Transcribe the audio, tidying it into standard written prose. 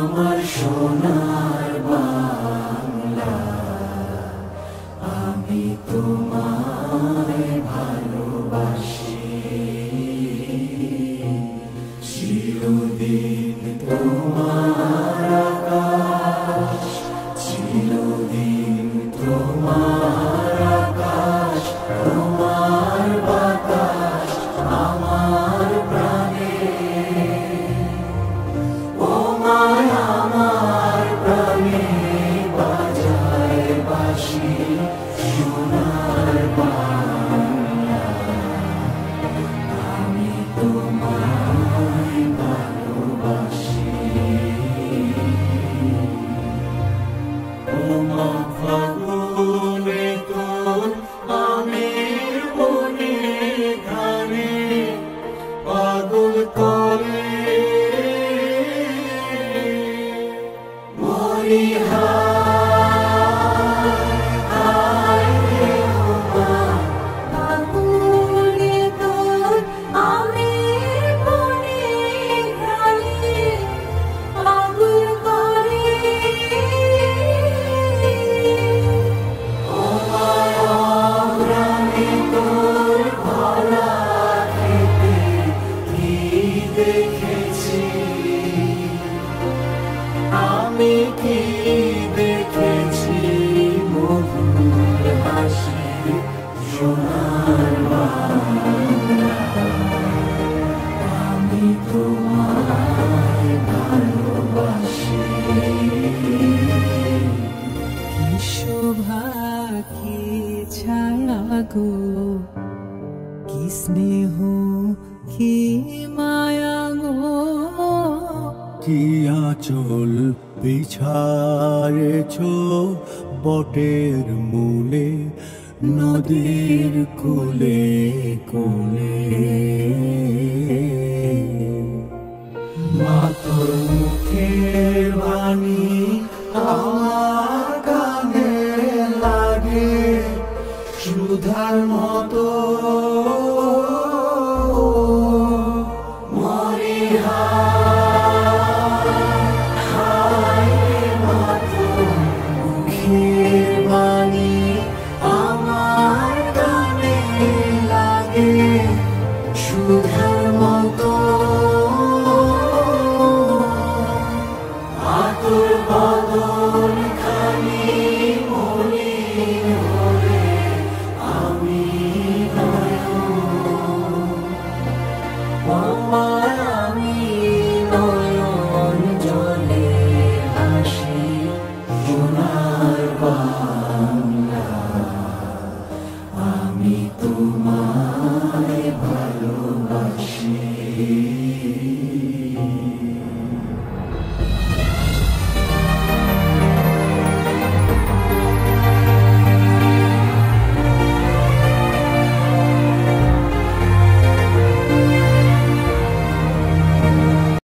আমার সোনার বাংলা, আমি তোমায় ভালোবাসি। চিরদিন তোমার আকাশ, চিরদিন তোমার আকাশ, তোমার বাতাস আমার প্রাণে। ও মায় আমার প্রাণে বাজায় বাঁশি সোনার বাংলা, আমি তোমায় ভালোবাসি। ও মা ফাগুনে তোর আমের বনে ঘানে পাগল করে মরি দেখেছি, আমি কি দেখেছি মধুর হাসি সোনার বাংলা, আমি তোমায় ভালোবাসি। কি শোভা কি ছায়া গো, কি স্নেহ কি মায়া গো, কি আঁচল বিছায়েছ বটের মূলে নদীর কূলে কূলে। মা তোর মুখের বাণী আমার কানে লাগে সুধার মতো। মরি মুখের বাণী আমার কানে লাগে সুধার মতো। আতর বদন খানি মলিন হলে আমি আমি নয়ন জলে হাসি সোনার বাংলা, আমি তোমার